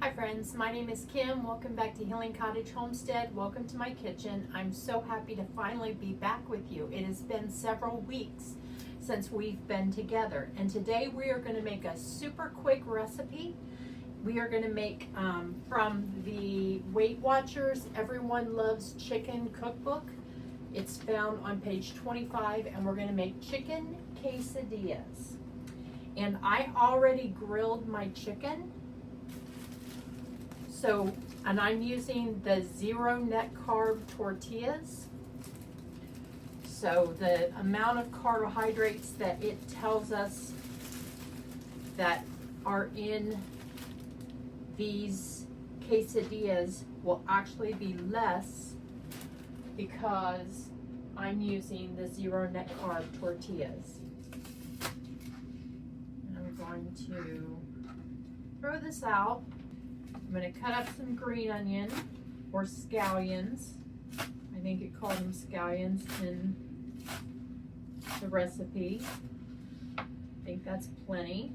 Hi friends, my name is Kim. Welcome back to Healing Cottage Homestead. Welcome to my kitchen. I'm so happy to finally be back with you. It has been several weeks since we've been together, and today we are going to make a super quick recipe. We are going to make from the Weight Watchers Everyone Loves Chicken cookbook. It's found on page 25, and we're going to make chicken quesadillas. And I already grilled my chicken. So, and I'm using the 0 net carb tortillas. So the amount of carbohydrates that it tells us that are in these quesadillas will actually be less because I'm using the 0 net carb tortillas. And I'm going to throw this out. I'm going to cut up some green onion, or scallions. I think it called them scallions in the recipe. I think that's plenty.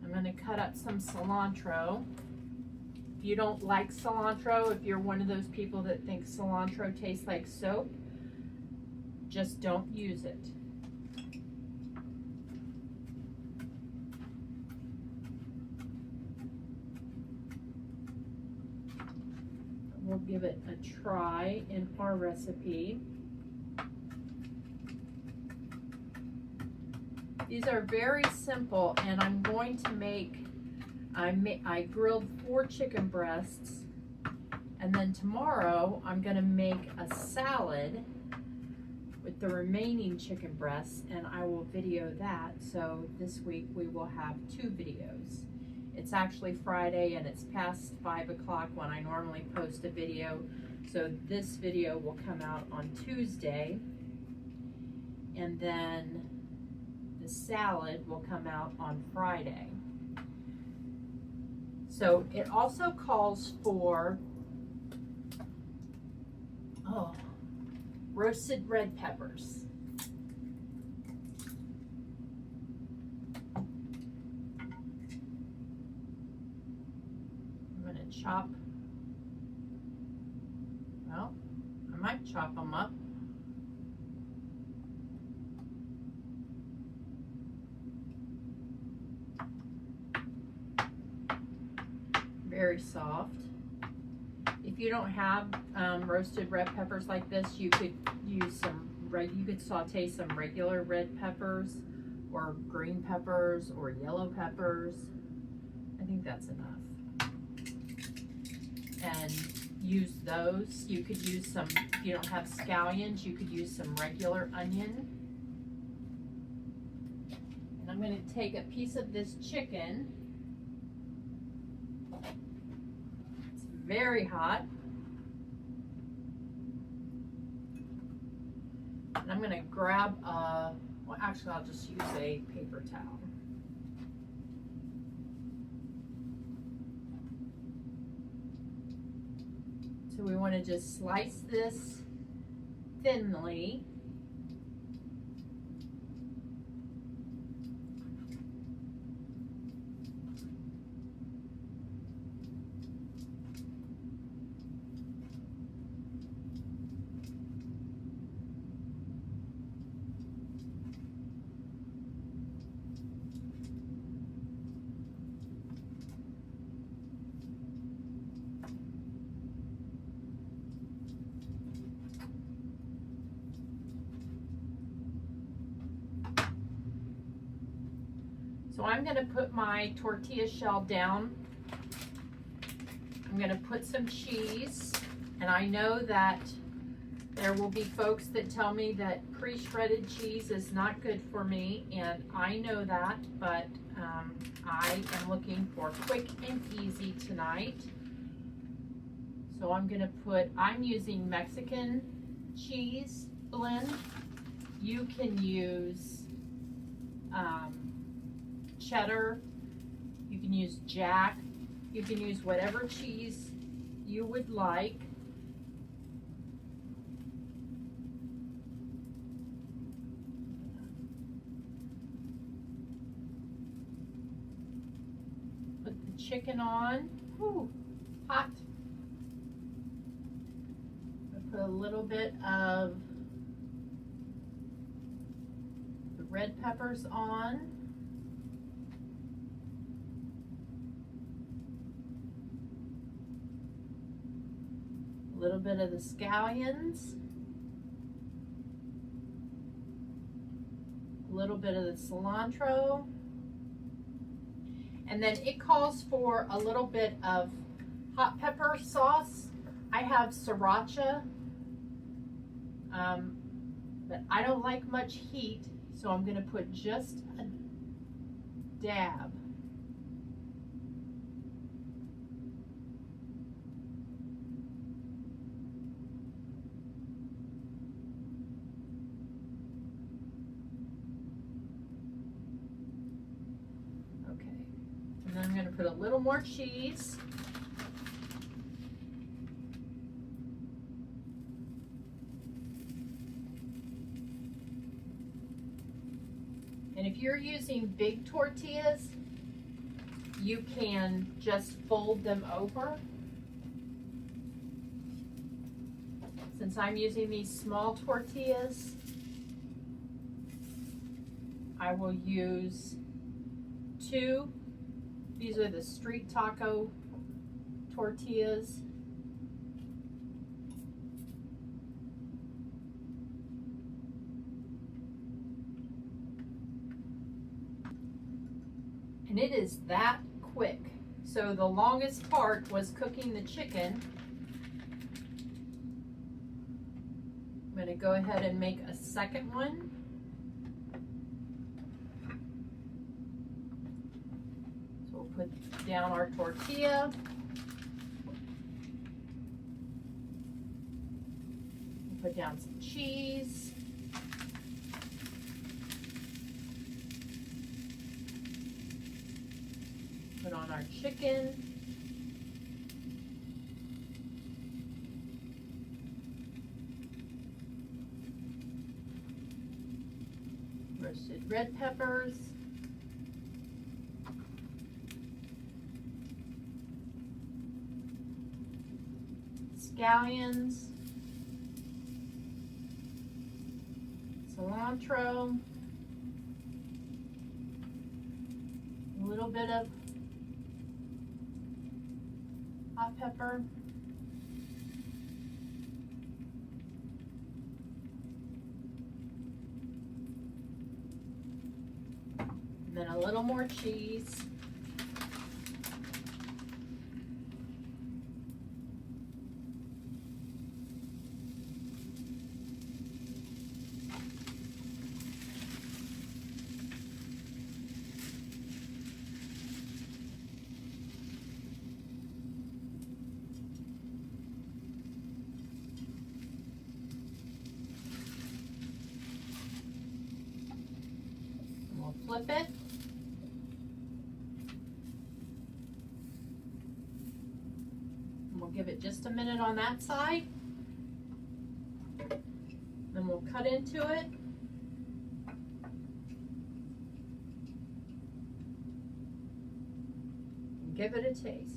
I'm going to cut up some cilantro. If you don't like cilantro, if you're one of those people that thinks cilantro tastes like soap, just don't use it. We'll give it a try in our recipe. These are very simple, and I'm going to make, I grilled 4 chicken breasts, and then tomorrow I'm going to make a salad with the remaining chicken breasts, and I will video that. So this week we will have 2 videos. It's actually Friday and it's past 5 o'clock when I normally post a video. So this video will come out on Tuesday, and then the salad will come out on Friday. So it also calls for roasted red peppers. Chop. Well, I might chop them up. Very soft. If you don't have roasted red peppers like this, you could use some you could saute some regular red peppers, or green peppers, or yellow peppers. I think that's enough. And use those. You could use some, if you don't have scallions, you could use some regular onion. And I'm going to take a piece of this chicken. It's very hot. And I'm going to grab well, actually I'll just use a paper towel. So we want to just slice this thinly. So I'm going to put my tortilla shell down. I'm going to put some cheese, and I know that there will be folks that tell me that pre-shredded cheese is not good for me, and I know that, but I am looking for quick and easy tonight. So I'm going to put, I'm using Mexican cheese blend. You can use cheddar, you can use Jack, you can use whatever cheese you would like. chicken on. Whew, hot. I put a little bit of the red peppers on. A little bit of the scallions. A little bit of the cilantro. And then it calls for a little bit of hot pepper sauce. I have sriracha, but I don't like much heat, so I'm going to put just a dab. And then I'm going to put a little more cheese. And if you're using big tortillas, you can just fold them over. Since I'm using these small tortillas, I will use 2. These are the street taco tortillas. And it is that quick. So the longest part was cooking the chicken. I'm going to go ahead and make a second one. Put down our tortilla. Put down some cheese. Put on our chicken. Roasted red peppers. Scallions, cilantro, a little bit of hot pepper, and then a little more cheese. Flip it. And we'll give it just a minute on that side. Then we'll cut into it. And give it a taste.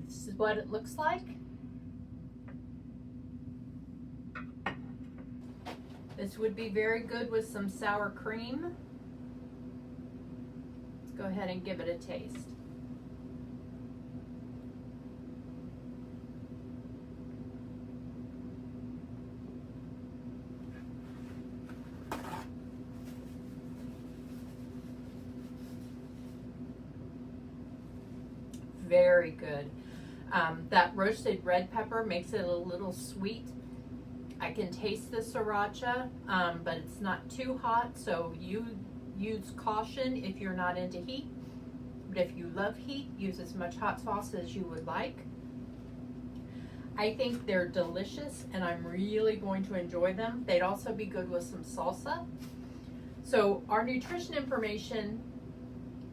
This is what it looks like. This would be very good with some sour cream. Let's go ahead and give it a taste. Very good. That roasted red pepper makes it a little sweet. I can taste the sriracha, but it's not too hot, so you use caution if you're not into heat. But if you love heat, use as much hot sauce as you would like. I think they're delicious, and I'm really going to enjoy them. They'd also be good with some salsa. So our nutrition information,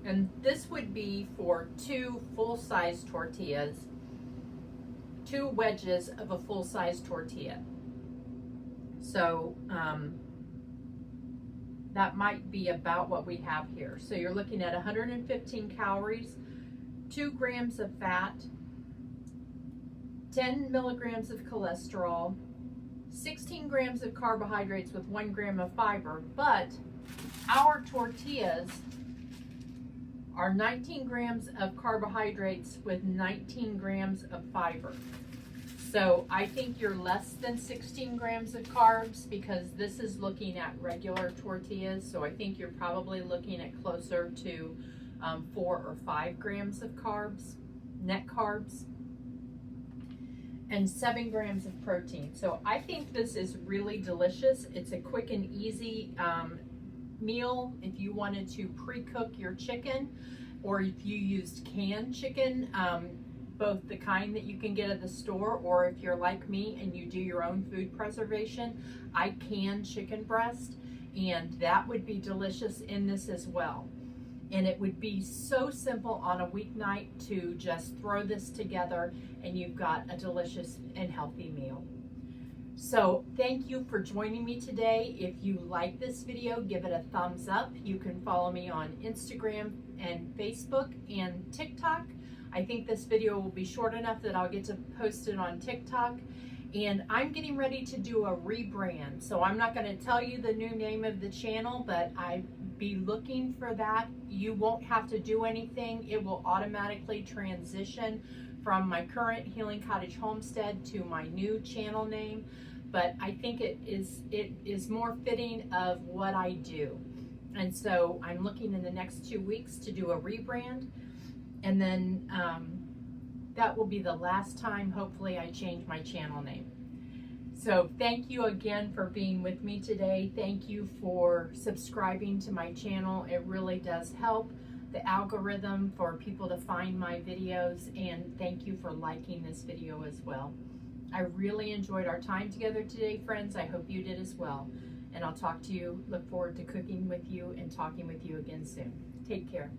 and this would be for 2 full-size tortillas, 2 wedges of a full-size tortilla. So that might be about what we have here. So you're looking at 115 calories, 2 grams of fat, 10 milligrams of cholesterol, 16 grams of carbohydrates with 1 gram of fiber, but our tortillas are 19 grams of carbohydrates with 19 grams of fiber. So I think you're less than 16 grams of carbs because this is looking at regular tortillas. So I think you're probably looking at closer to 4 or 5 grams of carbs, net carbs, and 7 grams of protein. So I think this is really delicious. It's a quick and easy meal if you wanted to pre-cook your chicken, or if you used canned chicken, both the kind that you can get at the store, or if you're like me and you do your own food preservation, I can chicken breast, and that would be delicious in this as well. And it would be so simple on a weeknight to just throw this together and you've got a delicious and healthy meal. So thank you for joining me today. If you like this video, give it a thumbs up. You can follow me on Instagram and Facebook and TikTok. I think this video will be short enough that I'll get to post it on TikTok. And I'm getting ready to do a rebrand. So I'm not going to tell you the new name of the channel, but I'd be looking for that. You won't have to do anything. It will automatically transition from my current Healing Cottage Homestead to my new channel name. But I think it is more fitting of what I do. And so I'm looking in the next 2 weeks to do a rebrand. And then that will be the last time, hopefully, I change my channel name. So thank you again for being with me today. Thank you for subscribing to my channel. It really does help the algorithm for people to find my videos. And thank you for liking this video as well. I really enjoyed our time together today, friends. I hope you did as well. And I'll talk to you, look forward to cooking with you and talking with you again soon. Take care.